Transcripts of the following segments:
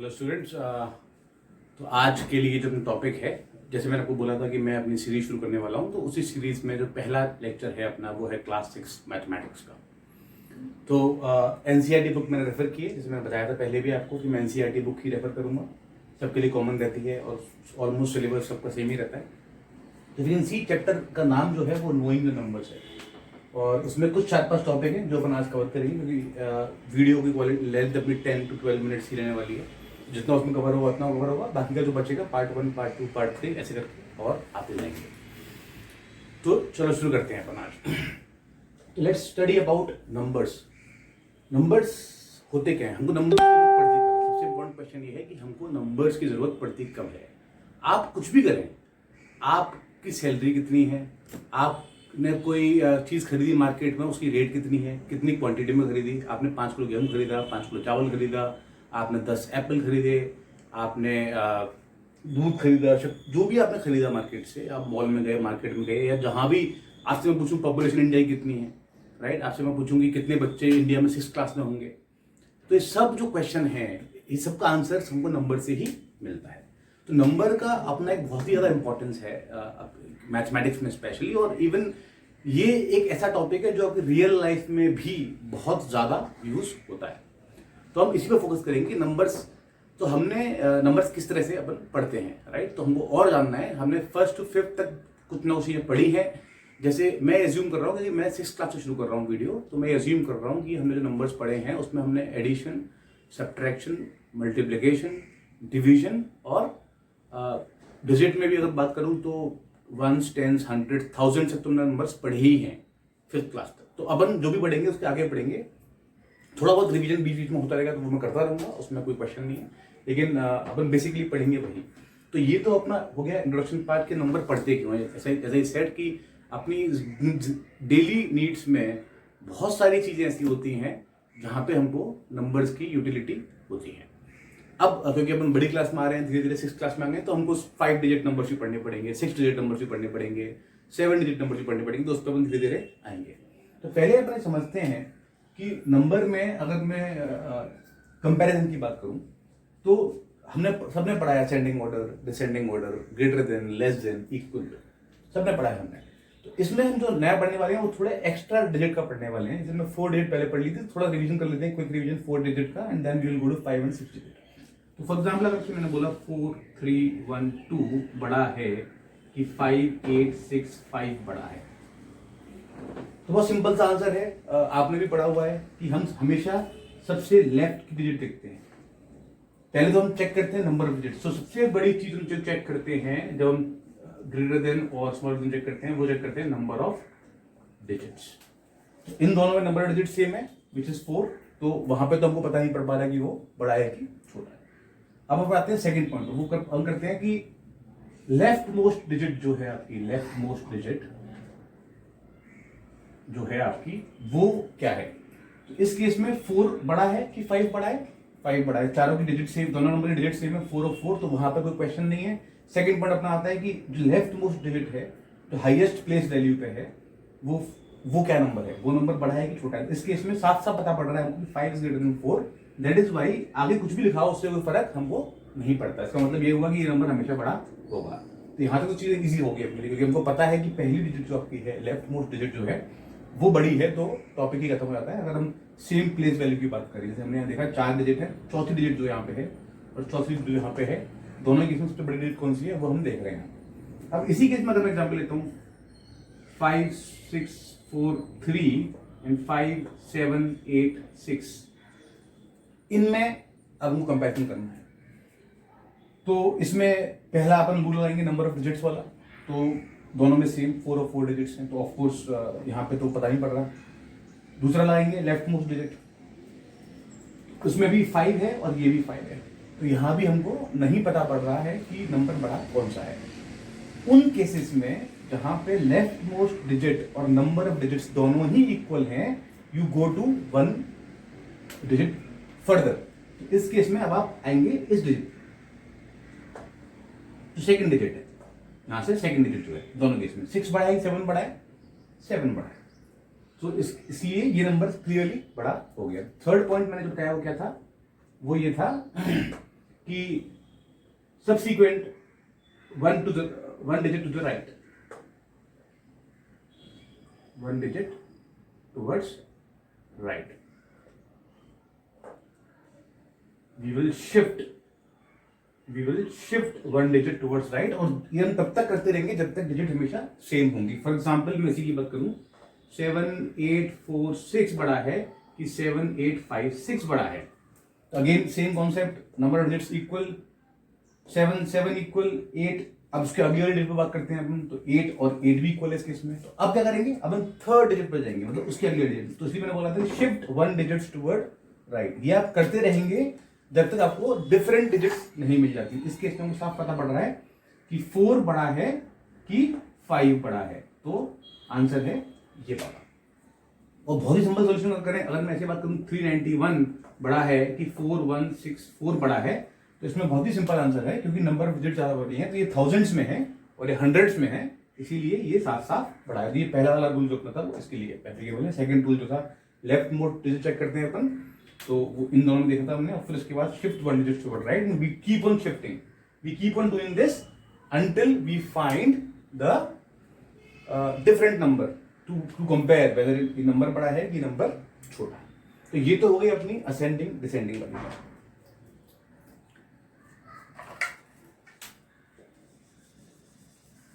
Hello students, तो आज के लिए जो टॉपिक है, जैसे मैंने आपको बोला था कि मैं अपनी सीरीज शुरू करने वाला हूँ, तो उसी सीरीज में जो पहला लेक्चर है अपना वो है क्लास 6 मैथमेटिक्स का। तो एनसीईआरटी बुक मैंने रेफर की है, जैसे मैंने बताया था पहले भी आपको कि मैं एनसीईआरटी बुक ही रेफर करूँगा, सबके लिए कॉमन रहती है और ऑलमोस्ट सिलेबस सबका सेम ही रहता है। लेकिन सी चैप्टर का नाम जो है वो नोइंग द नंबर्स है और उसमें कुछ 4-5 टॉपिक हैं जो अपन आज कवर करेंगे, क्योंकि वीडियो की क्वालिटी लेंथ अपनी 10 to 12 मिनट्स की रहने वाली है। जितना उसमें कवर होगा उतना कवर होगा, बाकी का जो बचेगा पार्ट 1, पार्ट 2, पार्ट 3 ऐसे करके और आते जाएंगे। तो चलो शुरू करते हैं अपन आज। Let's study about numbers. Numbers होते क्या है, हमको नंबर्स की जरूरत पड़ती कब है? सबसे इम्पोर्टेंट क्वेश्चन ये है कि हमको नंबर्स की जरूरत पड़ती कब है। आप कुछ भी करें, आपकी सैलरी कितनी है, आपने कोई चीज़ खरीदी मार्केट में, उसकी रेट कितनी है, कितनी क्वांटिटी में खरीदी, आपने 5 किलो गेहूँ खरीदा, 5 किलो चावल खरीदा, आपने 10 एप्पल खरीदे, आपने दूध खरीदा, जो भी आपने खरीदा मार्केट से, आप मॉल में गए, मार्केट में गए, या जहाँ भी आपसे मैं पूछूं पॉपुलेशन इंडिया की कितनी है, राइट, आपसे मैं पूछूंगी कितने बच्चे इंडिया में 6th क्लास में होंगे, तो ये सब जो क्वेश्चन है, ये सब का आंसर हमको नंबर से ही मिलता है। तो नंबर का अपना एक बहुत ही ज़्यादा इंपॉर्टेंस है मैथमेटिक्स में स्पेशली, और इवन ये एक ऐसा टॉपिक है जो आपकी रियल लाइफ में भी बहुत ज़्यादा यूज होता है। तो हम इसी पे फोकस करेंगे, नंबर्स। तो हमने नंबर्स किस तरह से अपन पढ़ते हैं, राइट, तो हमको और जानना है। हमने 1st to 5th तक कुछ ना कुछ चीज़ें पढ़ी है। जैसे मैं एज्यूम कर रहा हूँ कि मैं 6th क्लास से शुरू कर रहा हूँ वीडियो, तो मैं एज्यूम कर रहा हूँ कि हमने जो नंबर्स पढ़े हैं उसमें हमने एडिशन, सब्ट्रैक्शन, मल्टीप्लिकेशन, डिवीजन और डिजिट में भी अगर बात करूं तो 1s, 10s, 100s, 1000 से तुमने नंबर्स पढ़े ही हैं 5th क्लास तक। तो अपन जो भी पढ़ेंगे उसके आगे पढ़ेंगे, थोड़ा बहुत रिवीजन बीच बीच में होता रहेगा, तो वो मैं करता रहूंगा, उसमें कोई क्वेश्चन नहीं है, लेकिन अपन बेसिकली पढ़ेंगे वही। तो ये तो अपना हो गया इंट्रोडक्शन पार्ट के नंबर पढ़ते क्यों है। ऐसे सेट की अपनी डेली नीड्स में बहुत सारी चीज़ें ऐसी होती हैं जहाँ पे हमको नंबर्स की यूटिलिटी होती है। अब क्योंकि अपन बड़ी क्लास में आ रहे हैं, धीरे धीरे 6th क्लास में आएंगे, तो हमको 5 डिजिट नंबर्स भी पढ़ने पड़ेंगे, 6 डिजिट नंबर्स भी पढ़ने पड़ेंगे, 7 डिजिट नंबर्स भी पढ़ने पड़ेंगे, तो उस पर अपन धीरे धीरे आएंगे। तो पहले अपन समझते हैं कि नंबर में अगर मैं कंपैरिजन की बात करूं तो हमने सबने पढ़ा है ascending order, descending order, greater than, less than, equal, सबने पढ़ा है हमने। तो इसमें हम जो नया पढ़ने वाले हैं वो थोड़े एक्स्ट्रा डिजिट का पढ़ने वाले हैं, जिसमें 4 डिजिट पहले पढ़ ली थी, थोड़ा रिवीजन कर लेते हैं, क्विक रिवीजन 4 डिजिट का, and then we will go to 5 and 6 digit. तो फॉर एग्जाम्पल अगर मैंने बोला 4, 3, 1, 2 बड़ा है कि 5, 8, 6, 5 बड़ा है, तो बहुत सिंपल सा आंसर है। आपने भी पढ़ा हुआ है कि हम हमेशा सबसे लेफ्ट की डिजिट देखते हैं। पहले तो हम चेक करते हैं नंबर ऑफ डिजिट। तो सबसे बड़ी चीज हम जो चेक करते हैं जब हम ग्रेटर देन और स्मॉलर देन चेक करते हैं, वो चेक करते हैं नंबर ऑफ डिजिट्स। इन दोनों में नंबर ऑफ डिजिट सेम है, विच इज 4, तो वहां पे तो हमको पता नहीं पड़ पा रहा है कि वो बड़ा है कि छोटा है। अब हम आते हैं सेकंड पॉइंट, वो हम करते हैं कि लेफ्ट मोस्ट डिजिट जो है आपकी, लेफ्ट मोस्ट डिजिट जो है आपकी, वो क्या है। तो इस केस में 4 बड़ा है कि 5 बड़ा है, 5 बड़ा है। चारों की डिजिट सेम, दोनों नंबर की डिजिट सेम है, 4 और 4, तो वहां पर कोई क्वेश्चन नहीं है। सेकंड पॉइंट अपना आता है कि जो लेफ्ट मोस्ट डिजिट है, जो हाईएस्ट प्लेस वैल्यू पे है, वो क्या नंबर है, वो नंबर बड़ा है कि छोटा है। इस केस में साफ साफ पता पड़ रहा है हमको 5 is greater than 4, that is why आगे कुछ भी लिखा हो उससे कोई फर्क हमको नहीं पड़ता। इसका मतलब ये हुआ कि ये नंबर हमेशा बड़ा होगा। तो यहाँ तक तो चीजें इजी हो गई अपने लिए, क्योंकि हमको पता है कि पहली डिजिट जो आपकी है, लेफ्ट मोस्ट डिजिट जो है वो बड़ी है, तो टॉपिक ही खत्म हो जाता है। अगर हम सेम प्लेस वैल्यू की बात करें, जैसे हमने यहाँ देखा 4 डिजिट है, चौथी डिजिट जो यहाँ पे है और चौथी जो यहाँ पे है, दोनों केस में सबसे बड़ी डिजिट कौन सी है वो हम देख रहे हैं। अब इसी केस में अगर मैं एग्जाम्पल लेता हूँ 5, 6, 4, 3 एंड 5, 7, 8, 6, इनमें अब हमको कंपैरिजन करना है। तो इसमें पहला अपन रूल लगाएंगे नंबर ऑफ डिजिट्स वाला, तो दोनों में सेम 4 और 4 डिजिट्स हैं, तो ऑफ कोर्स यहाँ पे तो पता नहीं पड़ रहा। दूसरा लगाएंगे लेफ्ट मोस्ट डिजिट, उसमें भी 5 है और ये भी 5 है, तो यहाँ भी हमको नहीं पता पड़ रहा है कि नंबर बड़ा कौन सा है। उन केसेस में जहां पे लेफ्ट मोस्ट डिजिट और नंबर ऑफ डिजिट्स दोनों ही इक्वल हैं, you go to 1 digit further. इस केस में अब आप आएंगे इस डिजिट, जो सेकंड डिजिट है, यहां से सेकंड डिजिट जो है दोनों केस में 6 बड़ा है, 7 बड़ा है, 7 बड़ा है, तो इसलिए ये नंबर क्लियरली बड़ा हो गया। थर्ड पॉइंट मैंने जो बताया वो क्या था, वो ये था कि subsequent one digit to the right, one digit towards right. We will shift one digit towards right, और ये हम तब तक करते रहेंगे जब तक डिजिट हमेशा सेम होंगी. फॉर एग्जाम्पल मैं इसी की बात करूं, 7846 बड़ा है कि 7856 बड़ा है. तो again same concept, number of digits equal, 7 equal 8. अब उसके अगले वाले डिजिट पर बात करते हैं अपन, तो 8 और 8 भी इक्वल है इस केस में. तो अब क्या करेंगे, अब हम थर्ड डिजिट पर जाएंगे, मतलब उसके अगले डिजिट. तो इसलिए मैंने बोला था shift one digits toward right. ये आप करते रहेंगे जब तक आपको डिफरेंट डिजिट्स नहीं मिल जाती. इस केस में हमको साफ पता पड़ रहा है कि 4 बड़ा है कि 5 बड़ा है. तो आंसर है ये वाला. और बहुत ही सिंपल सोल्यूशन करें, अगर मैं ऐसे बात करूं 391 बड़ा है कि 4164 बड़ा है, तो इसमें बहुत ही सिंपल आंसर है, क्योंकि नंबर ऑफ डिजिट ज्यादा बड़ी है. तो ये थाउजेंड्स में है और ये हंड्रेड्स में है, इसीलिए ये साफ साफ बड़ा है. ये पहला वाला रूल जो अपना था वो इसके लिए एप्लीकेबल है. सेकंड रूल जो था लेफ्ट मोड डिजिट चेक करते हैं अपन, तो वो इन दोनों में देखा था हमने. और फिर उसके बाद shift one digit toward right. We keep on shifting, we keep on doing this until we find the different number to compare whether ये नंबर बड़ा है कि नंबर छोटा है. तो ये तो हो गई अपनी असेंडिंग डिसेंडिंग वाली बात.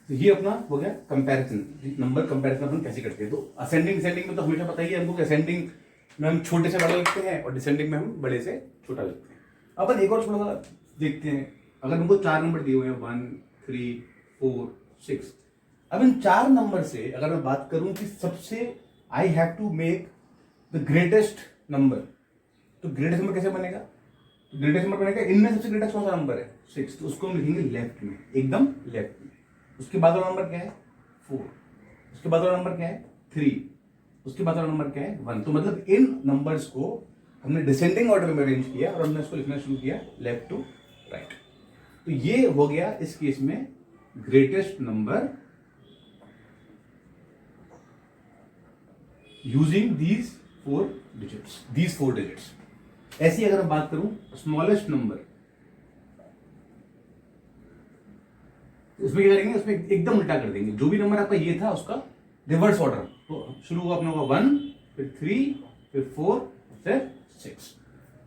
तो ये अपना हो गया कंपैरिजन, नंबर कंपैरिजन अपन कैसे करते हैं. तो असेंडिंग डिसेंडिंग में तो हमेशा पता ही है हमको कि असेंडिंग में हम छोटे से बड़ा लिखते हैं और डिसेंडिंग में हम बड़े से छोटा लिखते हैं. अपन एक और थोड़ा सा देखते हैं. अगर हमको 4 नंबर दिए हुए हैं 1 3 4 6, अब इन 4 नंबर से अगर मैं बात करूं कि सबसे I have to make the greatest number, तो ग्रेटेस्ट नंबर कैसे बनेगा. ग्रेटेस्ट नंबर बनेगा, इनमें सबसे ग्रेटेस्ट कौन सा नंबर है 6, तो उसको हम लिखेंगे लेफ्ट में, एकदम लेफ्ट में. उसके बाद वाला नंबर क्या है 4, उसके बाद वाला नंबर क्या है 3, उसके बाद वाला नंबर क्या है 1. तो मतलब इन नंबर्स को हमने डिसेंडिंग ऑर्डर में अरेंज किया और हमने इसको लिखना शुरू किया लेफ्ट टू राइट. तो ये हो गया इस केस में greatest number using these 4 digits. ऐसी अगर मैं बात करूं स्मॉलेस्ट नंबर, उसमें क्या करेंगे, उसमें एकदम उल्टा कर देंगे. जो भी नंबर आपका ये था उसका रिवर्स ऑर्डर. तो शुरू हुआ अपना होगा 1, फिर 3, फिर 4, फिर 6.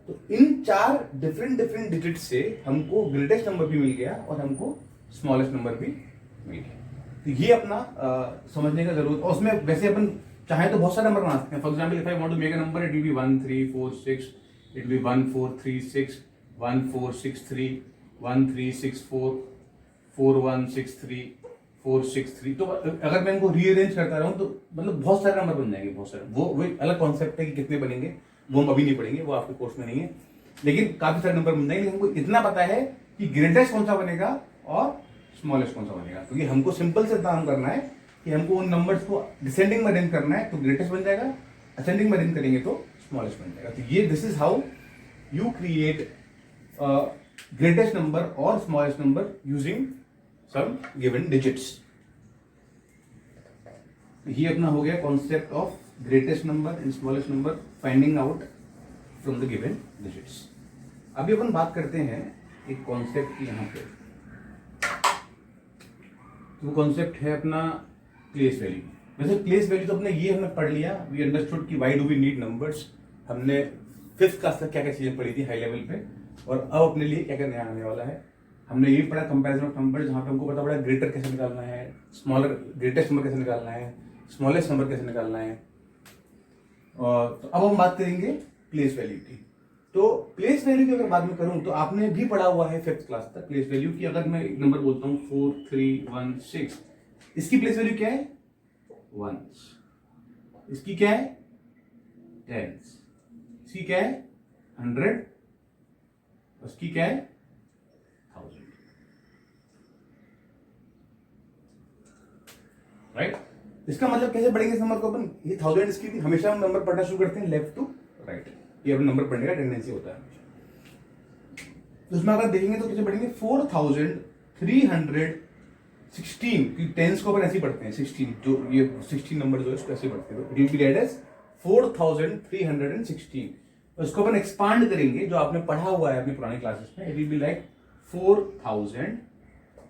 तो इन 4 डिफरेंट डिजिट से हमको ग्रेटेस्ट नंबर भी मिल गया और हमको स्मॉलेस्ट नंबर भी मिल गया. तो ये अपना समझने का जरूरत. और उसमें वैसे अपन चाहे तो बहुत सारे नंबर बना सकते हैं. For example if I want to make a number, it will be 1 3 4 6, it will be 1 4 3 6, 1 4 6 3, 1 3 6 4, 4 1 6 3, 4 6 3. तो अगर मैं इनको रीअरेंज करता रहूं तो मतलब बहुत सारे नंबर बन जाएंगे. बहुत सारे, वो अलग कॉन्सेप्ट है कि कितने बनेंगे, वो हम अभी नहीं पढ़ेंगे, वो आपके कोर्स में नहीं है. लेकिन काफी सारे नंबर बन जाएंगे. हमको इतना पता है कि ग्रेटेस्ट कौन सा बनेगा और स्मॉलेस्ट कौन सा बनेगा. क्योंकि हमको सिंपल से काम करना है कि हमको उन नंबर्स को डिसेंडिंग में अरेंज करना है, तो ग्रेटेस्ट बन जाएगा. असेंडिंग में अरेंज करेंगे तो स्मॉलेस्ट बन जाएगा. तो ये this is how you create greatest number और smallest number using some given digits. ये अपना हो गया concept of greatest number and smallest number, finding out from the given digits. अभी अपन बात करते हैं एक कॉन्सेप्ट की यहाँ पे. वो कॉन्सेप्ट है अपना प्लेस वैल्यू. वैसे प्लेस वैल्यू तो हमने पढ़ लिया. वी अंडरस्टूड कि why do we need numbers. हमने 5th क्लास तक क्या क्या चीजें पढ़ी थी हाई लेवल पे, और अब अपने लिए क्या क्या नया आने वाला है. हमने ये पढ़ा कंपैरिजन ऑफ नंबर, जहाँ पे हमको पता पड़ा ग्रेटर कैसे निकालना है, स्मॉलर ग्रेटेस्ट नंबर कैसे निकालना है, स्मॉलेस्ट नंबर कैसे निकालना है. और तो अब हम बात करेंगे प्लेस वैल्यू की. तो प्लेस वैल्यू की अगर बात में करूं तो आपने भी पढ़ा हुआ है 5th क्लास तक प्लेस वैल्यू की. अगर मैं एक नंबर बोलता हूं 4 3 1 6, इसकी प्लेस वैल्यू क्या है 1. इसकी क्या है 10. इसकी क्या है 100. उसकी क्या है 1000. राइट. इसका मतलब कैसे पढ़ेंगे इस नंबर को अपन. ये 1000 इसकी थी. हमेशा हम नंबर पढ़ना शुरू करते हैं लेफ्ट टू राइट. ये अपना नंबर पढ़ने का टेंडेंसी होता है. तो उसमें अगर देखेंगे तो कैसे पढ़ेंगे 4316 की टेंस को अपन ऐसे पढ़ते हैं 16. जो ये 16 नंबर जो है इसको ऐसे पढ़ते हैं. तो it will be read as 4316. उसको अपन एक्सपांड करेंगे, जो आपने पढ़ा हुआ है अपनी पुरानी क्लासेस में, it will be like 4000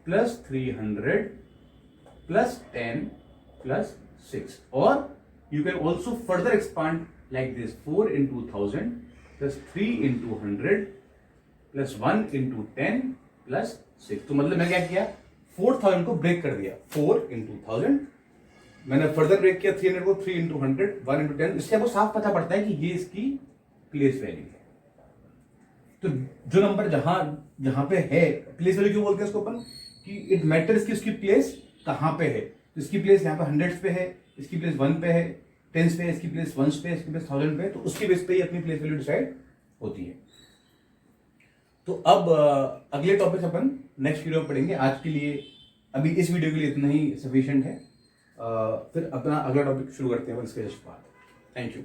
plus 300 plus 10 plus 6, और you can also further expand like this, 4 into 1000 plus 3 into 100 plus 1 into 10 plus 6। तो मतलब मैं क्या किया, 4000 को ब्रेक कर दिया, 4 into 1000, मैंने फर्दर ब्रेक किया 300 को, 3 into 100, 1 into 10। इससे आपको साफ पता पड़ता है कि ये इसकी प्लेस वैल्यू है। तो जो नंबर जहां पे है, प्लेस वैल्यू क्यों बोलते हैं इसको अपन, कि इट मैटर्स कि उसकी प्लेस कहां पे है। तो इसकी प्लेस यहाँ पे हंड्रेड्स पे है, इसकी प्लेस 1 पे है, टेंस पे है, इसकी प्लेस वंस पे है, इसकी प्लेस 1000 पे है, तो उसकी बेस पे ही अपनी प्लेस वैल्यू डिसाइड होती है। तो अब अगले टॉपिक अपन नेक्स्ट वीडियो में पढ़ेंगे। आज के लिए, अभी इस वीडियो के लिए इतना ही सफिशिएंट है। फिर अपना अगला टॉपिक शुरू करते हैं इसके जस्ट बाद। Thank you.